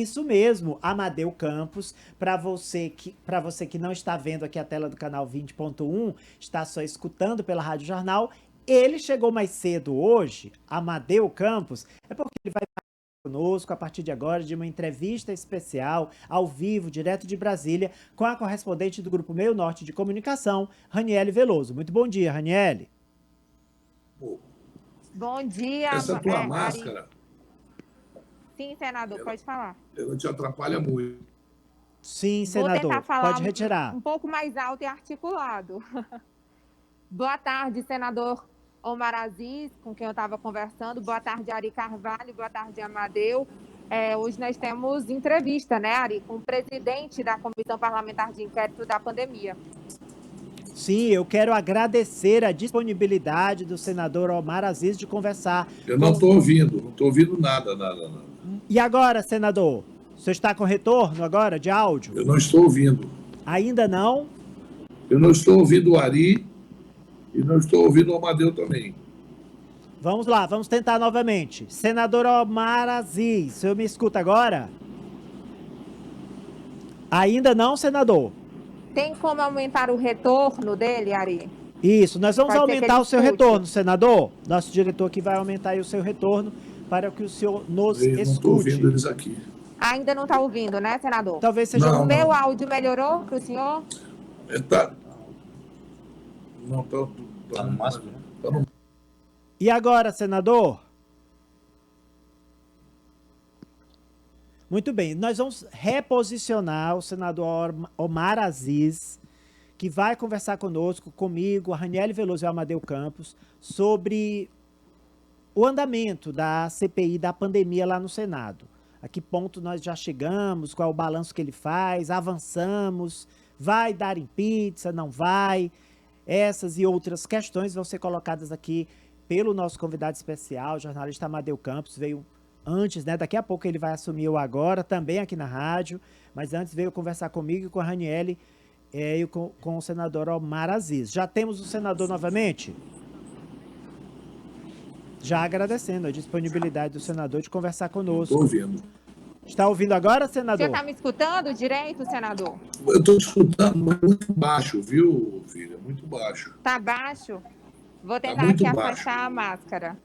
Isso mesmo, Amadeu Campos, para você que não está vendo aqui a tela do canal 20.1, está só escutando pela Rádio Jornal, ele chegou mais cedo hoje, Amadeu Campos, é porque ele vai estar conosco a partir de agora de uma entrevista especial, ao vivo, direto de Brasília, com a correspondente do Grupo Meio Norte de Comunicação, Raniele Veloso. Muito bom dia, Raniele. Bom dia, Essa tua Ari. máscara, Sim, senador, pode falar. ela te atrapalha muito. Sim, Vou tentar senador, falar pode retirar. um pouco mais alto e articulado. Boa tarde, senador Omar Aziz, com quem eu estava conversando. Boa tarde, Ari Carvalho. Boa tarde, Amadeu. Hoje nós temos entrevista, né, Ari, com o presidente da Comissão Parlamentar de Inquérito da Pandemia. Sim, eu quero agradecer a disponibilidade do senador Omar Aziz de conversar. Eu não estou ouvindo, não estou ouvindo nada. E agora, senador? O senhor está com retorno agora de áudio? Eu não estou ouvindo. Ainda não? Eu não estou ouvindo o Ari e não estou ouvindo o Amadeu também. Vamos lá, vamos tentar novamente. Senador Omar Aziz, o senhor me escuta agora? Ainda não, senador? Tem como aumentar o retorno dele, Ari? Isso, nós vamos Pode ser que aumentar ele o seu escute. retorno, senador. Nosso diretor aqui vai aumentar aí o seu retorno para que o senhor nos Eu não estou ouvindo escute. eles aqui. Ainda não está ouvindo, né, senador? Talvez seja Não. O meu áudio melhorou para o senhor? Não, Tá no máximo, né? Tá no... E agora, senador? Muito bem, nós vamos reposicionar o senador Omar Aziz, que vai conversar conosco, comigo, a Raniele Veloso e o Amadeu Campos, sobre o andamento da CPI da pandemia lá no Senado. A que ponto nós já chegamos, qual é o balanço que ele faz, avançamos, vai dar em pizza, não vai? Essas e outras questões vão ser colocadas aqui pelo nosso convidado especial, o jornalista Amadeu Campos, veio antes, né? Daqui a pouco ele vai assumir o Agora, também aqui na rádio, mas antes veio conversar comigo e com a Raniele e com o senador Omar Aziz. Já temos o senador novamente? Já agradecendo a disponibilidade do senador de conversar conosco. Estou ouvindo. Está ouvindo agora, O senador? senhor está me escutando direito, senador? Eu estou escutando muito baixo, viu, filha? Muito baixo. Está baixo? Vou tentar muito aqui baixo. afastar a máscara.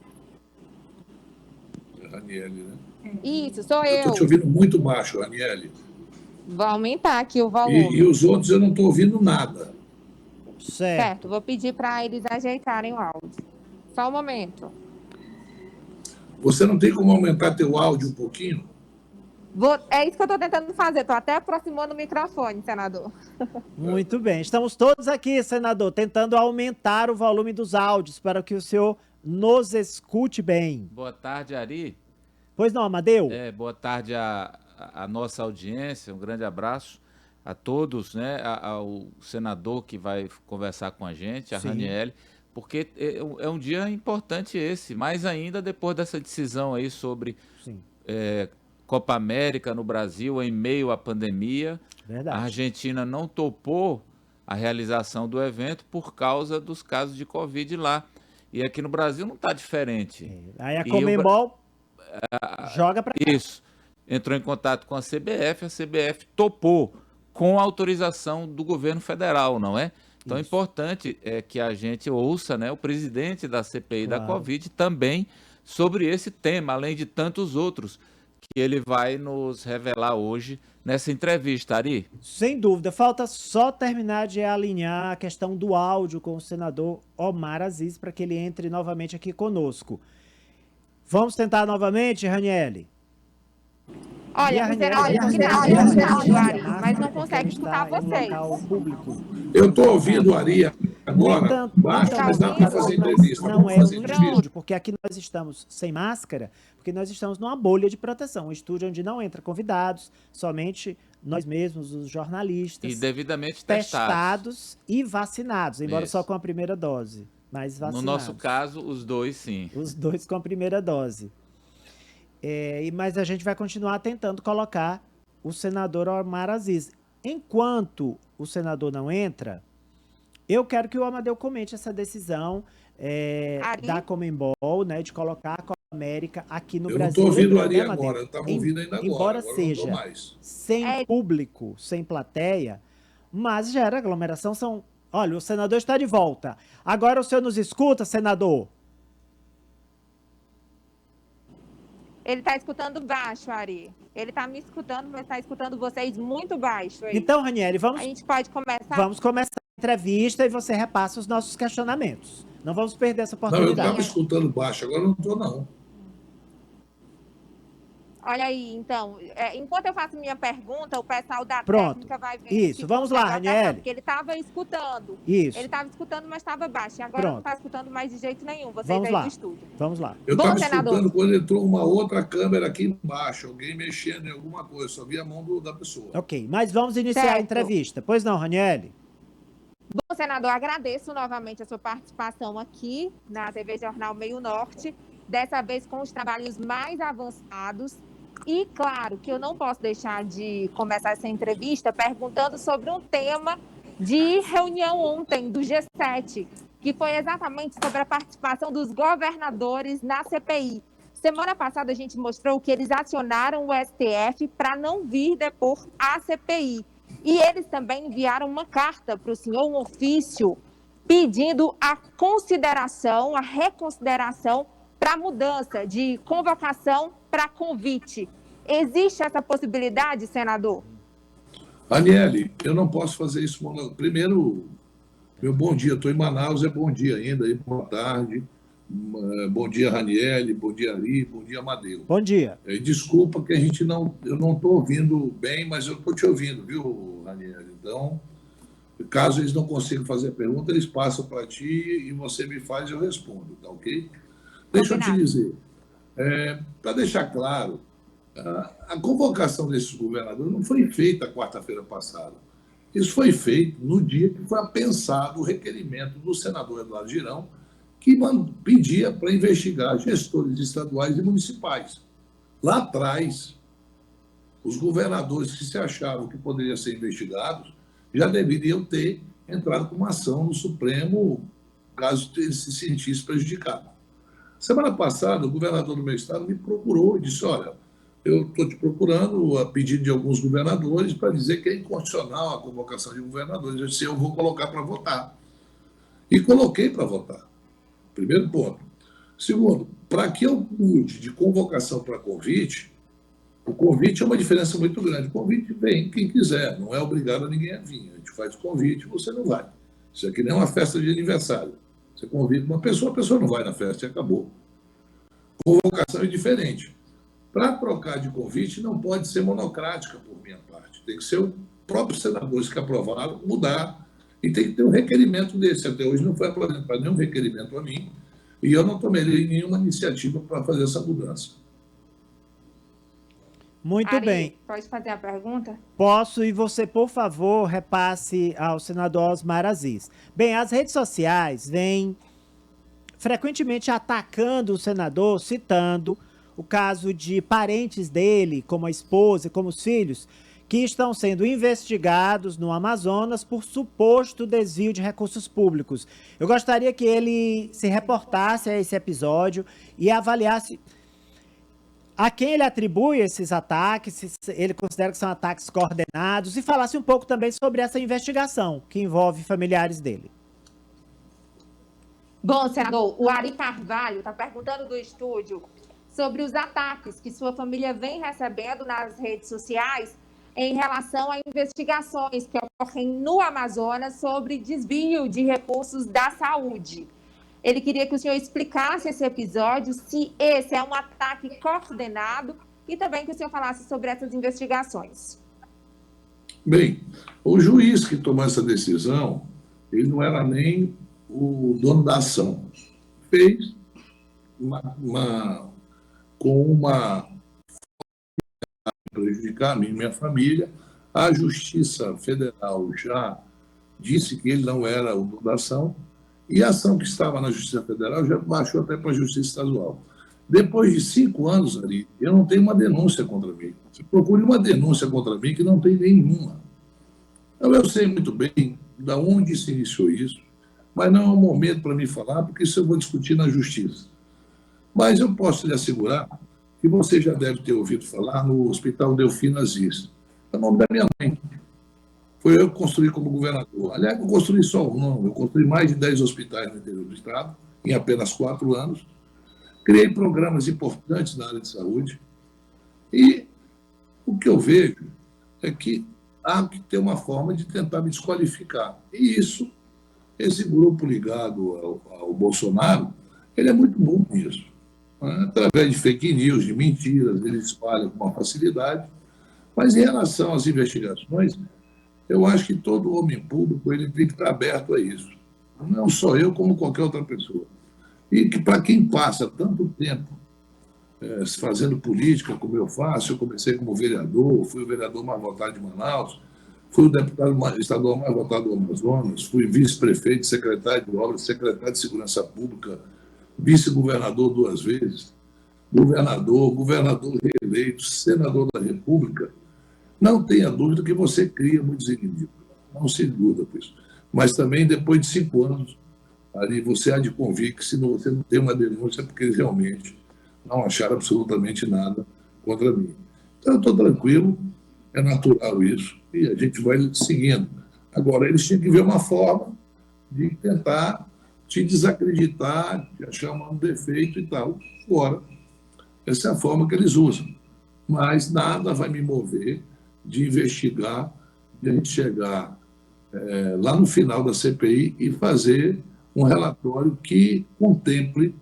Raniele, né? Isso, sou Eu eu. estou te ouvindo muito baixo, Raniele. Vou aumentar aqui o volume. E os outros eu não estou ouvindo nada. Certo. Vou pedir para eles ajeitarem o áudio. Só um momento. Você não tem como aumentar teu áudio um pouquinho? É isso que eu estou tentando fazer. Estou até aproximando o microfone, senador. Muito bem. Estamos todos aqui, senador, tentando aumentar o volume dos áudios para que o senhor nos escute bem. Boa tarde, Ari. Pois não, Amadeu? Boa tarde à nossa audiência, um grande abraço a todos, né? Ao senador que vai conversar com a gente, a Sim. Raniele, porque é um dia importante esse, mais ainda depois dessa decisão aí sobre Sim. Copa América no Brasil em meio à pandemia. Verdade. A Argentina não topou a realização do evento por causa dos casos de Covid lá. E aqui no Brasil não está diferente. Aí a E Conmebol joga para cá. Isso. Entrou em contato com a CBF topou com a autorização do governo federal, não é? Então é importante que a gente ouça, né, o presidente da CPI da Covid também sobre esse tema, além de tantos outros que ele vai nos revelar hoje nessa entrevista, Ari. Sem dúvida. Falta só terminar de alinhar a questão do áudio com o senador Omar Aziz para que ele entre novamente aqui conosco. Vamos tentar novamente, Raniele? Olha, o senador mas não consegue escutar vocês. Eu estou ouvindo o Ari agora, baixo, mas dá para fazer entrevista. Não é um estúdio, porque aqui nós estamos sem máscara, porque nós estamos numa bolha de proteção. Um estúdio onde não entra convidados, somente nós mesmos, os jornalistas. E devidamente testados e vacinados, embora Isso. só com a primeira dose, mas vacinados. No nosso caso, os dois sim. Os dois com a primeira dose. Mas a gente vai continuar tentando colocar o senador Omar Aziz. Enquanto o senador não entra, eu quero que o Amadeu comente essa decisão da Conmebol, né, de colocar a Copa América aqui no Eu não Brasil. estou ouvindo o Lembrando, Ari né, Madeira? agora, eu estava ouvindo ainda agora. Embora Agora seja não estou mais. sem público, sem plateia, mas gera aglomeração. Olha, o senador está de volta. Agora o senhor nos escuta, senador? Ele está escutando baixo, Ari. Ele está me escutando, mas está escutando vocês muito baixo aí. Então, Ranieri, A gente pode começar? Vamos começar a entrevista e você repassa os nossos questionamentos. Não vamos perder essa Não, eu oportunidade. estava escutando baixo, agora não estou, não. Olha aí, então, enquanto eu faço minha pergunta, o pessoal da Pronto. técnica vai ver. Isso, vamos lá, Ranieri. Porque ele estava escutando. Isso. Ele estava escutando, mas estava baixo. E agora Pronto. não está escutando mais de jeito nenhum. Vocês Vamos aí lá. do estúdio. Vamos lá. Eu Bom, estava senador. escutando quando entrou uma outra câmera aqui embaixo, alguém mexendo em alguma coisa, só vi a mão da pessoa. Ok, mas vamos iniciar a entrevista. Pois não, Ranieri? Bom, senador, agradeço novamente a sua participação aqui na TV Jornal Meio Norte, dessa vez com os trabalhos mais avançados. E, claro, que eu não posso deixar de começar essa entrevista perguntando sobre um tema de reunião ontem do G7, que foi exatamente sobre a participação dos governadores na CPI. Semana passada a gente mostrou que eles acionaram o STF para não vir depor a CPI. E eles também enviaram uma carta para o senhor, um ofício, pedindo a consideração, a reconsideração para a mudança de convocação para convite. Existe essa possibilidade, senador? Aniele, eu não posso fazer isso. Primeiro, meu bom dia. Estou em Manaus, é bom dia ainda. Boa tarde. Bom dia, Raniele. Bom dia, Ari. Bom dia, Amadeu. Bom dia. Desculpa que eu não estou ouvindo bem, mas eu estou te ouvindo, viu, Raniele? Então, caso eles não consigam fazer a pergunta, eles passam para ti e você me faz e eu respondo, tá ok? Deixa eu te dizer, para deixar claro, a convocação desses governadores não foi feita quarta-feira passada. Isso foi feito no dia que foi pensado o requerimento do senador Eduardo Girão, que pedia para investigar gestores estaduais e municipais. Lá atrás, os governadores que se achavam que poderiam ser investigados já deveriam ter entrado com uma ação no Supremo, caso eles se sentissem prejudicados. Semana passada, o governador do meu estado me procurou e disse, olha, eu estou te procurando a pedido de alguns governadores para dizer que é inconstitucional a convocação de governadores. Eu disse, eu vou colocar para votar. E coloquei para votar. Primeiro ponto. Segundo, para que eu mude de convocação para convite, o convite é uma diferença muito grande. O convite vem quem quiser, não é obrigado a ninguém a vir. A gente faz convite, você não vai. Isso aqui nem é uma festa de aniversário. Você convida uma pessoa, a pessoa não vai na festa e acabou. Convocação é diferente. Para trocar de convite, não pode ser monocrática por minha parte. Tem que ser o próprio senadores que aprovaram mudar. E tem que ter um requerimento desse. Até hoje não foi apresentado nenhum requerimento a mim. E eu não tomei nenhuma iniciativa para fazer essa mudança. Muito Ari, bem. Pode fazer a pergunta? Posso, e você, por favor, repasse ao senador Osmar Aziz. Bem, as redes sociais vêm frequentemente atacando o senador, citando o caso de parentes dele, como a esposa e como os filhos, que estão sendo investigados no Amazonas por suposto desvio de recursos públicos. Eu gostaria que ele se reportasse a esse episódio e avaliasse a quem ele atribui esses ataques, se ele considera que são ataques coordenados, e falasse um pouco também sobre essa investigação que envolve familiares dele. Bom, senador, o Ari Carvalho está perguntando do estúdio sobre os ataques que sua família vem recebendo nas redes sociais em relação a investigações que ocorrem no Amazonas sobre desvio de recursos da saúde. Ele queria que o senhor explicasse esse episódio, se esse é um ataque coordenado, e também que o senhor falasse sobre essas investigações. Bem, o juiz que tomou essa decisão, ele não era nem o dono da ação. Fez com uma prejudicar a mim e minha família. A Justiça Federal já disse que ele não era o dono da ação, e a ação que estava na Justiça Federal já baixou até para a Justiça Estadual. Depois de 5 anos, Ari, eu não tenho uma denúncia contra mim. Você procure uma denúncia contra mim que não tem nenhuma. Então, eu sei muito bem de onde se iniciou isso, mas não é um momento para me falar, porque isso eu vou discutir na Justiça. Mas eu posso lhe assegurar que você já deve ter ouvido falar no Hospital Delfino Aziz. É o nome da minha mãe. Foi eu que construí como governador. Aliás, não construí só um, não. Eu construí mais de 10 hospitais no interior do Estado, em apenas 4 anos. Criei programas importantes na área de saúde. E o que eu vejo é que há que ter uma forma de tentar me desqualificar. E isso, esse grupo ligado ao Bolsonaro, ele é muito bom nisso. Através de fake news, de mentiras, ele espalha com uma facilidade. Mas em relação às investigações, eu acho que todo homem público ele tem que estar aberto a isso. Não só eu, como qualquer outra pessoa. E que para quem passa tanto tempo fazendo política, como eu faço, eu comecei como vereador, fui o vereador mais votado de Manaus, fui o deputado estadual mais votado do Amazonas, fui vice-prefeito, secretário de obras, secretário de segurança pública, vice-governador 2 vezes, governador reeleito, senador da República. Não tenha dúvida que você cria muitos inimigos, não se iluda com isso. Mas também, depois de 5 anos, ali você há de convir que se você não tem uma denúncia, é porque eles realmente não acharam absolutamente nada contra mim. Então, eu estou tranquilo, é natural isso, e a gente vai seguindo. Agora, eles tinham que ver uma forma de tentar te desacreditar, de achar um defeito e tal. Agora, essa é a forma que eles usam. Mas nada vai me mover de investigar, de a gente chegar lá no final da CPI e fazer um relatório que contemple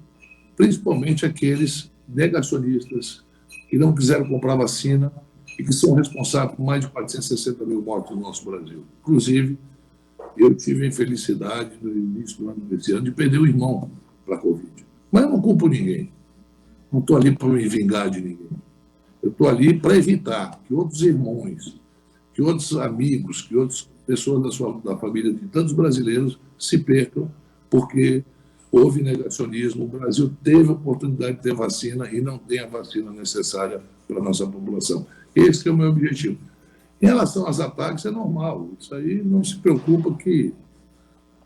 principalmente aqueles negacionistas que não quiseram comprar vacina e que são responsáveis por mais de 460 mil mortes no nosso Brasil. Inclusive, eu tive a infelicidade, no início do ano desse ano, de perder o irmão para a Covid. Mas eu não culpo ninguém. Não estou ali para me vingar de ninguém. Eu estou ali para evitar que outros irmãos, que outros amigos, que outras pessoas da família de tantos brasileiros se percam, porque houve negacionismo. O Brasil teve a oportunidade de ter vacina e não tem a vacina necessária para a nossa população. Esse é o meu objetivo. Em relação aos ataques, é normal. Isso aí não se preocupa que...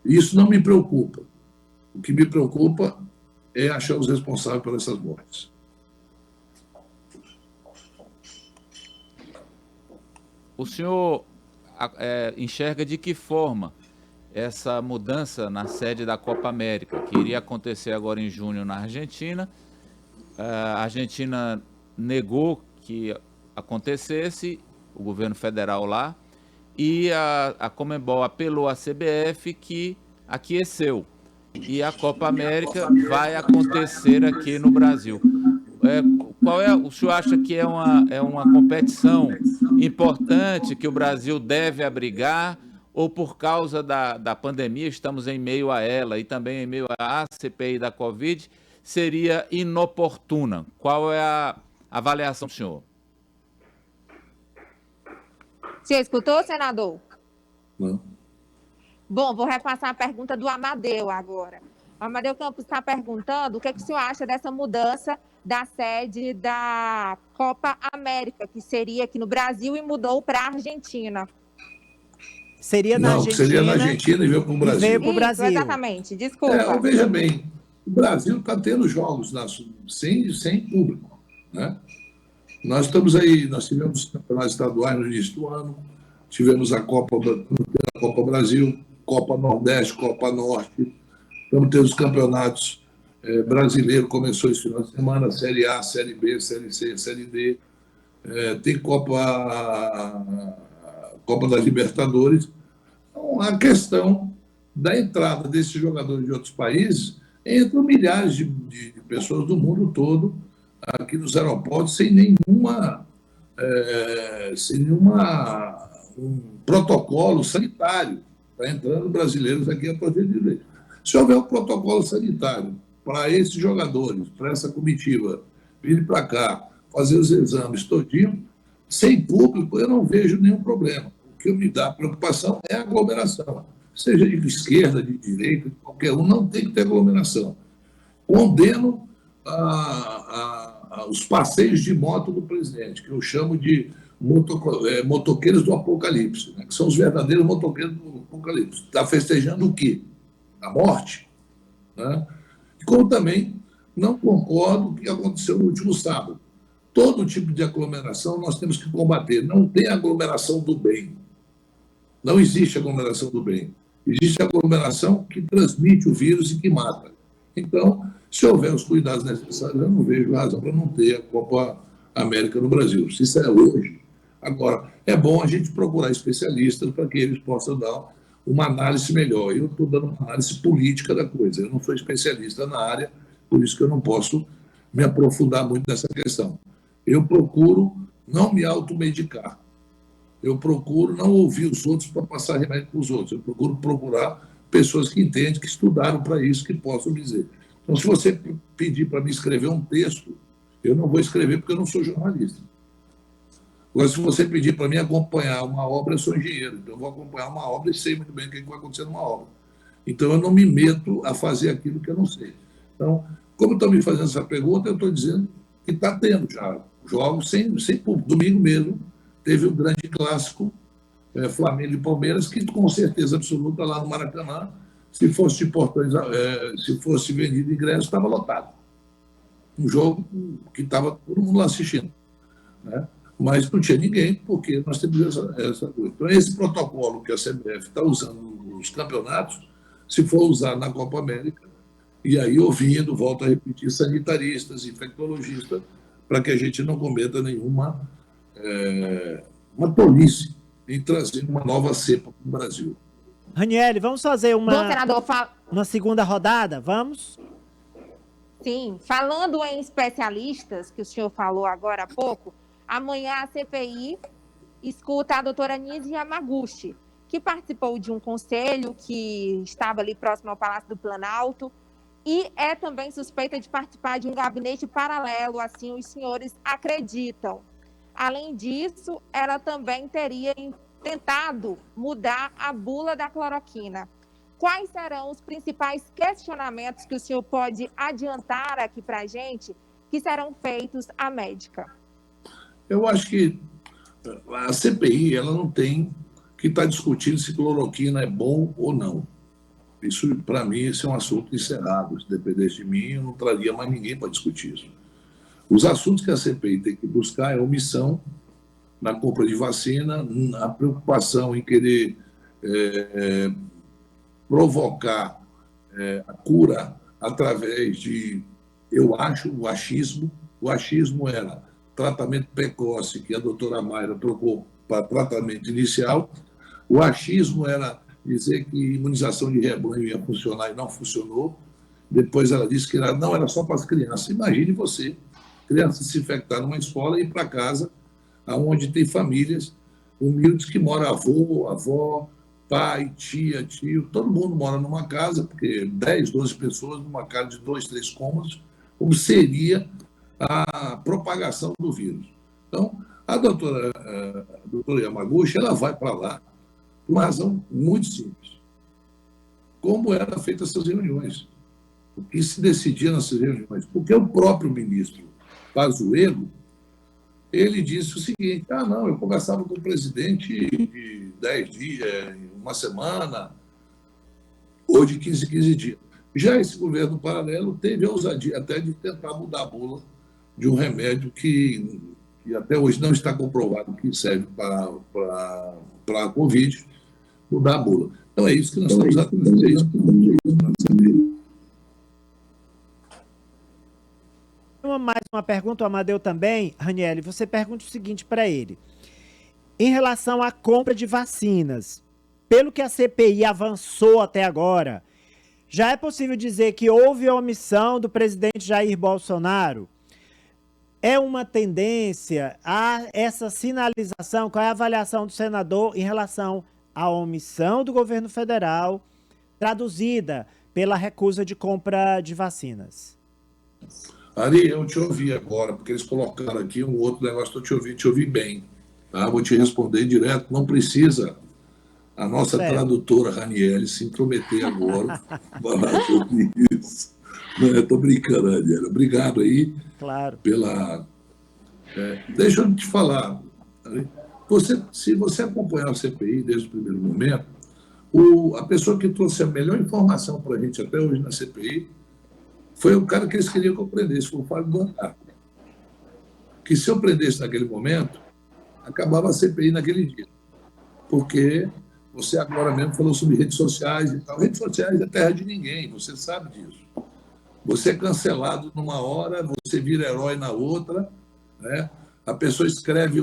Isso não me preocupa. O que me preocupa é achar os responsáveis por essas mortes. O senhor enxerga de que forma essa mudança na sede da Copa América, que iria acontecer agora em junho na Argentina? A Argentina negou que acontecesse, o governo federal lá, e a Conmebol apelou à CBF que aqueceu. E a Copa América vai acontecer aqui no Brasil. O senhor acha que é uma competição importante que o Brasil deve abrigar, ou por causa da pandemia, estamos em meio a ela e também em meio à CPI da Covid, seria inoportuna? Qual é a avaliação do senhor? Você escutou, senador? Não. Bom, vou repassar a pergunta do Amadeu agora. O Amadeu Campos está perguntando o que o senhor acha dessa mudança da sede da Copa América, que seria aqui no Brasil e mudou para a Argentina. Seria na Argentina. Seria na Argentina e veio para o Brasil. Veio para o Brasil. Exatamente, desculpa. Veja bem, o Brasil está tendo jogos sem público, né? Nós tivemos campeonatos estaduais no início do ano, tivemos a Copa Brasil, Copa Nordeste, Copa Norte, estamos tendo os campeonatos brasileiros, começou esse final de semana, Série A, Série B, Série C, Série D, tem Copa das Libertadores. Então, a questão da entrada desses jogadores de outros países, entram milhares de pessoas do mundo todo aqui nos aeroportos sem um protocolo sanitário. Está entrando brasileiros aqui a torcer de leite. Se houver um protocolo sanitário para esses jogadores, para essa comitiva, virem para cá, fazer os exames todinho, sem público, eu não vejo nenhum problema. O que me dá preocupação é a aglomeração. Seja de esquerda, de direita, de qualquer um, não tem que ter aglomeração. Condeno os passeios de moto do presidente, que eu chamo de motoqueiros do apocalipse, né? Que são os verdadeiros motoqueiros do apocalipse. Está festejando o quê? A morte, né? Como também não concordo com o que aconteceu no último sábado. Todo tipo de aglomeração nós temos que combater. Não tem aglomeração do bem. Não existe aglomeração do bem. Existe aglomeração que transmite o vírus e que mata. Então, se houver os cuidados necessários, eu não vejo razão para não ter a Copa América no Brasil. Se isso é hoje. Agora, é bom a gente procurar especialistas para que eles possam dar uma análise melhor. Eu estou dando uma análise política da coisa. Eu não sou especialista na área, por isso que eu não posso me aprofundar muito nessa questão. Eu procuro não me automedicar. Eu procuro não ouvir os outros para passar remédio para os outros. Eu procuro procurar pessoas que entendem, que estudaram para isso, que possam dizer. Então, se você pedir para me escrever um texto, eu não vou escrever porque eu não sou jornalista. Agora, se você pedir para mim acompanhar uma obra, eu sou engenheiro. Então, eu vou acompanhar uma obra e sei muito bem o que vai acontecer numa obra. Então, eu não me meto a fazer aquilo que eu não sei. Então, como estão me fazendo essa pergunta, eu estou dizendo que está tendo já jogos sem público. Domingo mesmo teve um grande clássico, Flamengo e Palmeiras, que com certeza absoluta lá no Maracanã, se fosse vendido ingresso, estava lotado. Um jogo que estava todo mundo lá assistindo, né? Mas não tinha ninguém, porque nós temos essa coisa. Então, esse protocolo que a CBF está usando nos campeonatos, se for usar na Copa América, e aí ouvindo, volto a repetir, sanitaristas, infectologistas, para que a gente não cometa nenhuma uma tolice em trazer uma nova cepa para o Brasil. Raniele, vamos fazer Bom, senador, uma segunda rodada? Vamos? Sim, falando em especialistas, que o senhor falou agora há pouco, amanhã a CPI escuta a doutora Nise Yamaguchi, que participou de um conselho que estava ali próximo ao Palácio do Planalto e é também suspeita de participar de um gabinete paralelo, assim os senhores acreditam. Além disso, ela também teria tentado mudar a bula da cloroquina. Quais serão os principais questionamentos que o senhor pode adiantar aqui para a gente que serão feitos à médica? Eu acho que a CPI ela não tem que estar discutindo se cloroquina é bom ou não. Isso, para mim, esse é um assunto encerrado. Se dependesse de mim, eu não traria mais ninguém para discutir isso. Os assuntos que a CPI tem que buscar é omissão na compra de vacina, a preocupação em querer provocar a cura através de, eu acho, o achismo. O achismo era tratamento precoce, que a doutora Mayra trocou para tratamento inicial. O achismo era dizer que imunização de rebanho ia funcionar e não funcionou. Depois ela disse que não era só para as crianças. Imagine você, criança se infectar numa escola e ir para casa, onde tem famílias humildes que moram avô, avó, pai, tia, tio, todo mundo mora numa casa, porque 10, 12 pessoas numa casa de 2, 3 cômodos, como seria a propagação do vírus. Então, a doutora Yamaguchi, ela vai para lá por uma razão muito simples. Como eram feitas essas reuniões? O que se decidia nessas reuniões? Porque o próprio ministro Pazuello, ele disse o seguinte: não, eu conversava com o presidente de 10 dias, uma semana, ou de 15 dias. Já esse governo paralelo teve a ousadia até de tentar mudar a bula de um remédio que até hoje não está comprovado que serve para a Covid, mudar a bula. Então é isso que nós estamos atrás. É isso que nós estamos saber. Mais uma pergunta, o Amadeu também. Raniele, você pergunta o seguinte para ele. Em relação à compra de vacinas, pelo que a CPI avançou até agora, já é possível dizer que houve omissão do presidente Jair Bolsonaro? É uma tendência a essa sinalização? Qual é a avaliação do senador em relação à omissão do governo federal, traduzida pela recusa de compra de vacinas? Ari, eu te ouvi agora, porque eles colocaram aqui um outro negócio, te ouvi bem. Tá? Vou te responder direto, não precisa a nossa tradutora Raniele se intrometer agora falar sobre isso. Estou brincando, Raniele. Obrigado aí pela... deixa eu te falar. Se você acompanhar a CPI desde o primeiro momento, a pessoa que trouxe a melhor informação para a gente até hoje na CPI foi o cara que eles queriam que eu prendesse, foi o Fábio Van. Que se eu prendesse naquele momento, acabava a CPI naquele dia. Porque você agora mesmo falou sobre redes sociais e tal. Redes sociais é terra de ninguém, você sabe disso. Você é cancelado numa hora, você vira herói na outra, né? A pessoa escreve,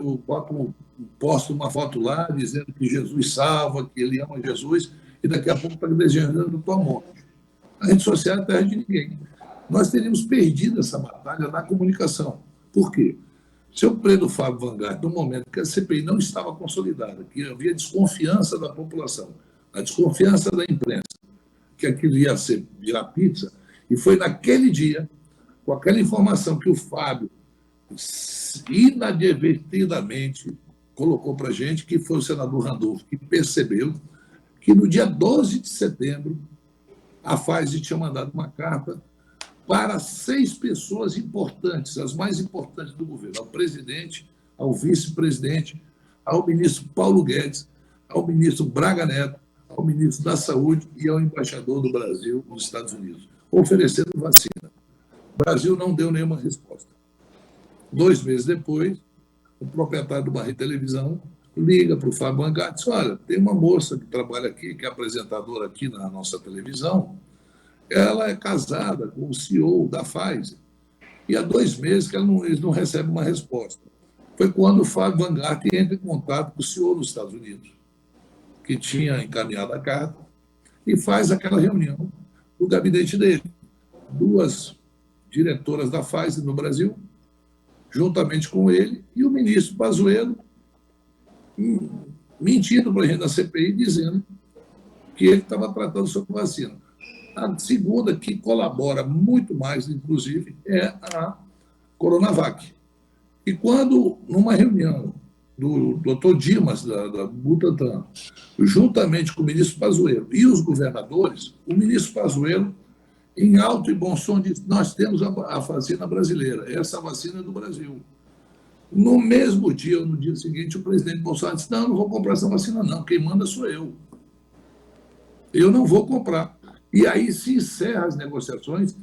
posta uma foto lá dizendo que Jesus salva, que ele ama Jesus, e daqui a pouco está desejando a tua morte. A rede social é terra de ninguém. Nós teríamos perdido essa batalha na comunicação. Por quê? Se eu prendo o Fábio Van Garten no momento que a CPI não estava consolidada, que havia desconfiança da população, a desconfiança da imprensa, que aquilo ia virar pizza, e foi naquele dia, com aquela informação que o Fábio inadvertidamente colocou para a gente, que foi o senador Randolfo, que percebeu que no dia 12 de setembro a Pfizer tinha mandado uma carta para 6 pessoas importantes, as mais importantes do governo, ao presidente, ao vice-presidente, ao ministro Paulo Guedes, ao ministro Braga Neto, ao ministro da Saúde e ao embaixador do Brasil nos Estados Unidos, oferecendo vacina. O Brasil não deu nenhuma resposta. 2 meses depois, o proprietário do Barreto Televisão liga para o Fábio Van Garten e diz: olha, tem uma moça que trabalha aqui, que é apresentadora aqui na nossa televisão, ela é casada com o CEO da Pfizer, e há 2 meses que eles não recebem uma resposta. Foi quando o Fábio Van Garten entra em contato com o CEO dos Estados Unidos, que tinha encaminhado a carta, e faz aquela reunião no gabinete dele. 2 diretoras da Pfizer no Brasil, juntamente com ele, e o ministro Pazuello mentindo para a gente da CPI, dizendo que ele estava tratando sobre vacina. A segunda, que colabora muito mais, inclusive, é a Coronavac. E quando, numa reunião do Dr. Dimas, da Butantan, juntamente com o ministro Pazuello e os governadores, o ministro Pazuello, em alto e bom som, disse: nós temos a vacina brasileira, essa vacina é do Brasil. No mesmo dia, ou no dia seguinte, o presidente Bolsonaro disse: não vou comprar essa vacina, não, quem manda sou eu. Eu não vou comprar. E aí se encerram as negociações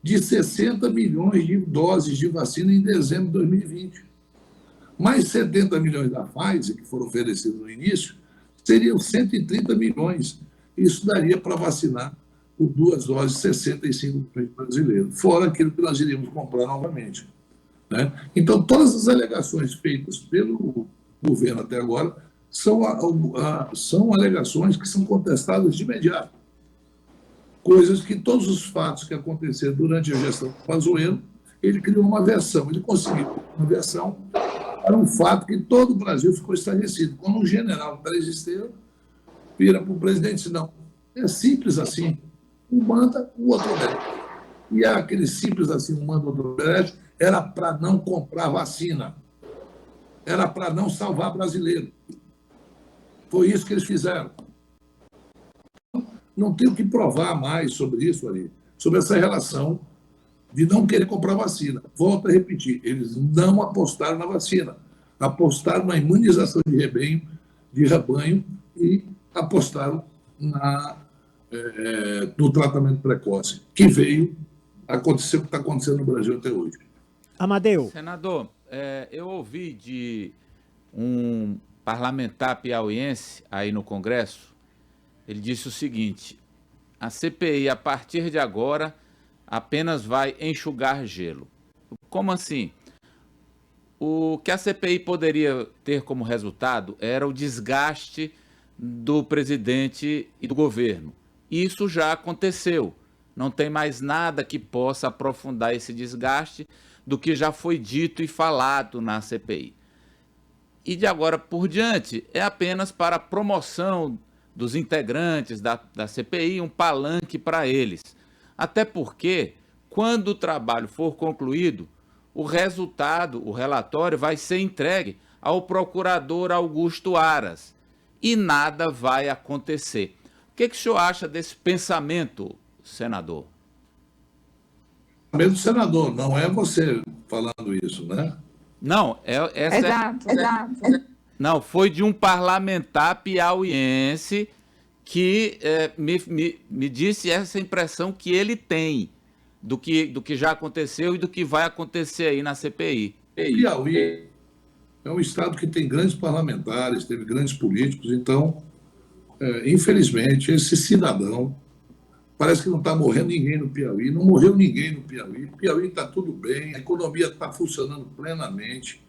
de 60 milhões de doses de vacina em dezembro de 2020. Mais 70 milhões da Pfizer, que foram oferecidos no início, seriam 130 milhões. Isso daria para vacinar por 2 doses 65 milhões brasileiros, fora aquilo que nós iríamos comprar novamente. Né? Então, todas as alegações feitas pelo governo até agora são alegações que são contestadas de imediato. Coisas que todos os fatos que aconteceram durante a gestão do Pazuello, ele criou uma versão, ele conseguiu uma versão para um fato que todo o Brasil ficou estarrecido. Quando um general da Esteira vira para o presidente e diz: não, é simples assim, um manda, o outro obedece. E aquele simples assim, um manda, o outro obedece, era para não comprar vacina, era para não salvar brasileiro. Foi isso que eles fizeram. Não tenho que provar mais sobre isso ali, sobre essa relação de não querer comprar vacina. Volto a repetir, eles não apostaram na vacina, apostaram na imunização de rebanho e apostaram no tratamento precoce, que veio acontecer o que está acontecendo no Brasil até hoje. Amadeu. Senador, eu ouvi de um parlamentar piauiense aí no Congresso. Ele disse o seguinte: a CPI, a partir de agora, apenas vai enxugar gelo. Como assim? O que a CPI poderia ter como resultado era o desgaste do presidente e do governo. Isso já aconteceu. Não tem mais nada que possa aprofundar esse desgaste do que já foi dito e falado na CPI. E de agora por diante, é apenas para a promoção dos integrantes da CPI, um palanque para eles. Até porque, quando o trabalho for concluído, o resultado, o relatório, vai ser entregue ao procurador Augusto Aras e nada vai acontecer. O que o senhor acha desse pensamento, senador? Pensamento do senador, não é você falando isso, né? Não, Exato. Não, foi de um parlamentar piauiense que me disse essa impressão que ele tem. do que já aconteceu e do que vai acontecer aí na CPI. Piauí é um estado que tem grandes parlamentares, teve grandes políticos, então, infelizmente, esse cidadão parece que não está morrendo ninguém no Piauí, não morreu ninguém no Piauí. O Piauí está tudo bem, a economia está funcionando plenamente.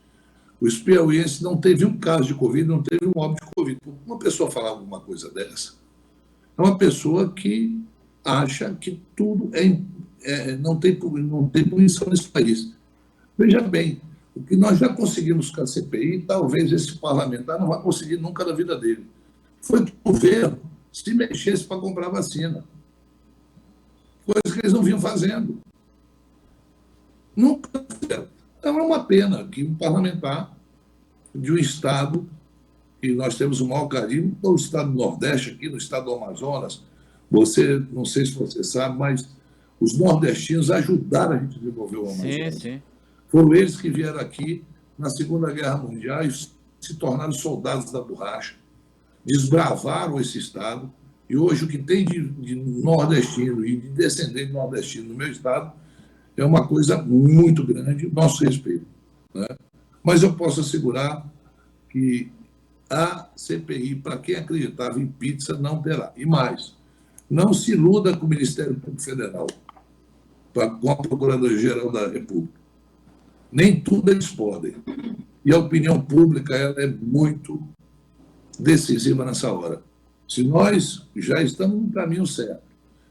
Os piauienses não teve um caso de Covid, não teve um óbito de Covid. Uma pessoa falar alguma coisa dessa é uma pessoa que acha que tudo não tem punição nesse país. Veja bem, o que nós já conseguimos com a CPI, talvez esse parlamentar não vai conseguir nunca na vida dele. Foi que o governo se mexesse para comprar vacina. Coisa que eles não vinham fazendo. Nunca fizeram. Então é uma pena que um parlamentar de um estado, e nós temos o maior carinho, no estado do Nordeste, aqui no estado do Amazonas, não sei se você sabe, mas os nordestinos ajudaram a gente a desenvolver o Amazonas. Sim. Foram eles que vieram aqui na Segunda Guerra Mundial e se tornaram soldados da borracha, desbravaram esse estado, e hoje o que tem de nordestino e de descendente nordestino no meu estado é uma coisa muito grande, nosso respeito. Né? Mas eu posso assegurar que a CPI, para quem acreditava em pizza, não terá. E mais, não se iluda com o Ministério Público Federal, com a Procuradoria-Geral da República. Nem tudo eles podem. E a opinião pública ela é muito decisiva nessa hora. Se nós já estamos no caminho certo,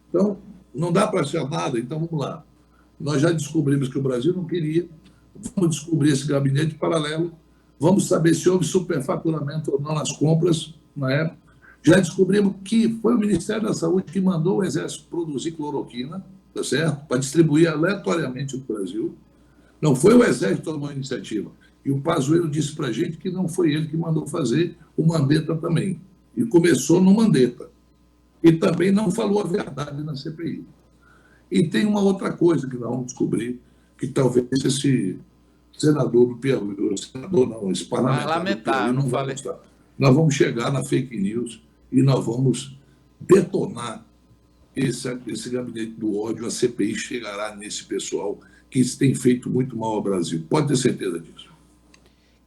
então não dá para achar nada, então vamos lá. Nós já descobrimos que o Brasil não queria, vamos descobrir esse gabinete paralelo, vamos saber se houve superfaturamento ou não nas compras na época. Já descobrimos que foi o Ministério da Saúde que mandou o Exército produzir cloroquina, tá certo? Para distribuir aleatoriamente no Brasil. Não foi o Exército que tomou a iniciativa. E o Pazuello disse para a gente que não foi ele que mandou fazer, o Mandetta também. E começou no Mandetta. E também não falou a verdade na CPI. E tem uma outra coisa que nós vamos descobrir, que talvez esse senador do Piauí, esse parlamentar não vai gostar. Nós vamos chegar na fake news e nós vamos detonar esse gabinete do ódio. A CPI chegará nesse pessoal que tem feito muito mal ao Brasil. Pode ter certeza disso.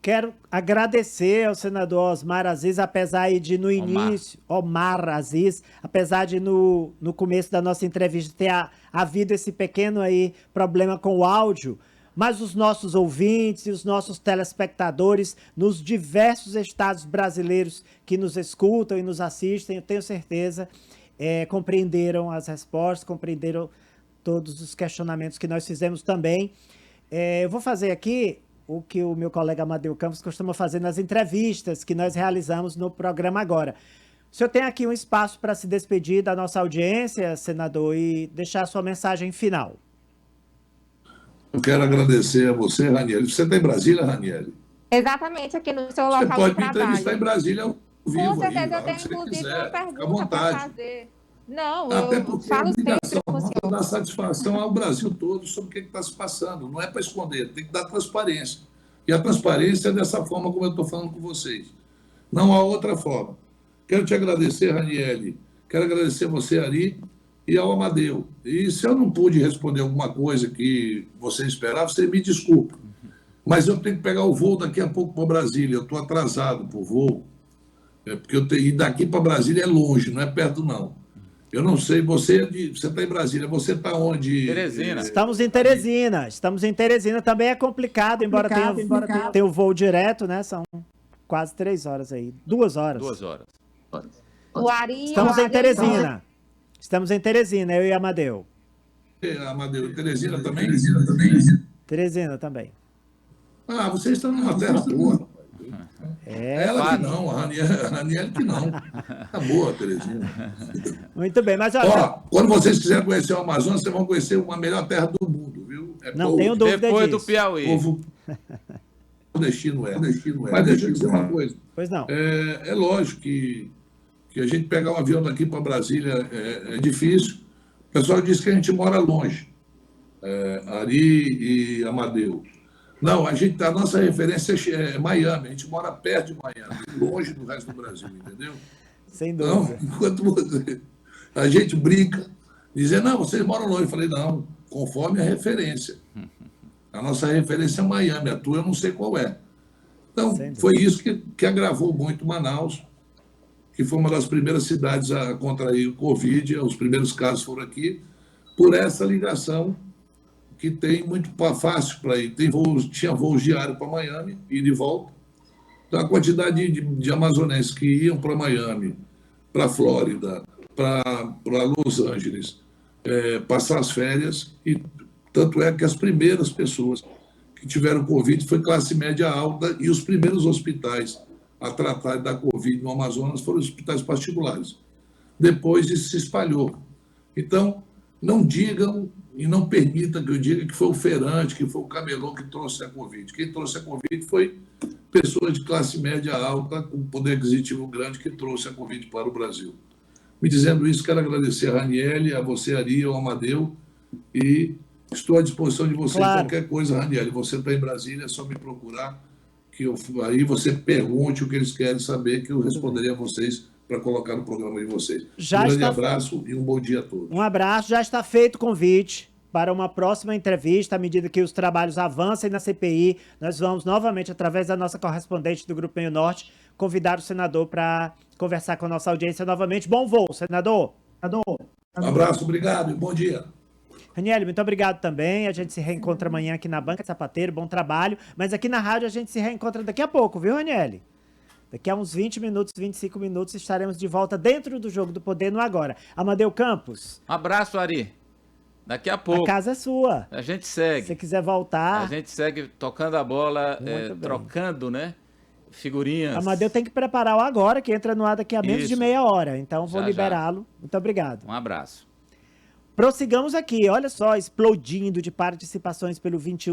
Quero agradecer ao senador Osmar Aziz, apesar de no início, Omar Aziz, apesar de no começo da nossa entrevista ter havido esse pequeno aí problema com o áudio, mas os nossos ouvintes e os nossos telespectadores nos diversos estados brasileiros que nos escutam e nos assistem, eu tenho certeza, compreenderam as respostas, compreenderam todos os questionamentos que nós fizemos também. Eu vou fazer aqui o que o meu colega Amadeu Campos costuma fazer nas entrevistas que nós realizamos no programa agora. O senhor tem aqui um espaço para se despedir da nossa audiência, senador, e deixar a sua mensagem final. Eu quero agradecer a você, Raniele. Você está em Brasília, Raniele? Exatamente, aqui no seu local de trabalho. Você pode me entrevistar em Brasília ao vivo. Com certeza, aí, eu tenho inclusive uma pergunta para fazer. Não, até eu porque falo a obrigação sempre com o senhor. dar satisfação ao Brasil todo sobre o que está se passando. Não é para esconder, tem que dar transparência. E a transparência é dessa forma como eu estou falando com vocês. Não há outra forma. Quero te agradecer, Raniele. Quero agradecer você, Ari, e ao Amadeu. E se eu não pude responder alguma coisa que você esperava, você me desculpa. Mas eu tenho que pegar o voo daqui a pouco para Brasília. Eu estou atrasado para o voo. Porque ir daqui para Brasília é longe, não é perto, não. Eu não sei, você está em Brasília, você está onde? Teresina. Estamos em Teresina, também é complicado, embora tenha o voo direto, né? São quase 3 horas aí, 2 horas. 2 horas. O Ari, Estamos em Teresina. Estamos em Teresina, eu e Amadeu. Amadeu, Teresina também? Teresina também. Ah, vocês estão numa terra boa. Ela É, que não, a Raniele que não. Tá boa, Teresina. muito bem, mas Ó, quando vocês quiserem conhecer o Amazonas, vocês vão conhecer uma melhor terra do mundo, viu? Não tenho dúvida Depois disso. do Piauí. Povo nordestino é. Mas deixa eu dizer uma coisa. Pois não. É lógico que a gente pegar um avião daqui para Brasília é difícil. O pessoal diz que a gente mora longe. Ari e Amadeu. Não, a nossa referência é Miami. A gente mora perto de Miami, longe do resto do Brasil, entendeu? Sem dúvida. Então, enquanto a gente brinca, dizendo, não, vocês moram longe. Eu falei, não, conforme a referência. A nossa referência é Miami, a tua eu não sei qual é. Então, foi isso que agravou muito Manaus, que foi uma das primeiras cidades a contrair o Covid, os primeiros casos foram aqui, por essa ligação que tem muito fácil para ir. Tinha voos diários para Miami, ir de volta. Então, a quantidade de amazonenses que iam para Miami, para Flórida, para Los Angeles, passar as férias, e tanto é que as primeiras pessoas que tiveram Covid foi classe média alta, e os primeiros hospitais a tratar da Covid no Amazonas foram os hospitais particulares. Depois isso se espalhou. Então, não digam e não permitam que eu diga que foi o feirante, que foi o camelô que trouxe a Covid. Quem trouxe a Covid foi pessoas de classe média alta, com poder aquisitivo grande, que trouxe a Covid para o Brasil. Me dizendo isso, quero agradecer a Raniele, a você, Ari, ao Amadeu, e estou à disposição de você. Claro. Qualquer coisa, Raniele, você está em Brasília, é só me procurar, aí você pergunte o que eles querem saber, que eu responderei a vocês para colocar no programa de vocês. Um grande abraço e um bom dia a todos. Um abraço, já está feito o convite para uma próxima entrevista, à medida que os trabalhos avancem na CPI, nós vamos novamente, através da nossa correspondente do Grupo Meio Norte, convidar o senador para conversar com a nossa audiência novamente. Bom voo, senador. Um abraço, obrigado e bom dia. Raniele, muito obrigado também. A gente se reencontra amanhã aqui na Banca de Sapateiro. Bom trabalho. Mas aqui na rádio a gente se reencontra daqui a pouco, viu, Raniele? Daqui a uns 20 minutos, 25 minutos, estaremos de volta dentro do Jogo do Poder no Agora. Amadeu Campos. Um abraço, Ari. Daqui a pouco. A casa é sua. A gente segue. Se você quiser voltar. A gente segue tocando a bola, trocando, né? Figurinhas. Amadeu tem que preparar o Agora, que entra no ar daqui a menos de meia hora. Então vou liberá-lo. Muito obrigado. Um abraço. Prossigamos aqui, olha só, explodindo de participações pelo 21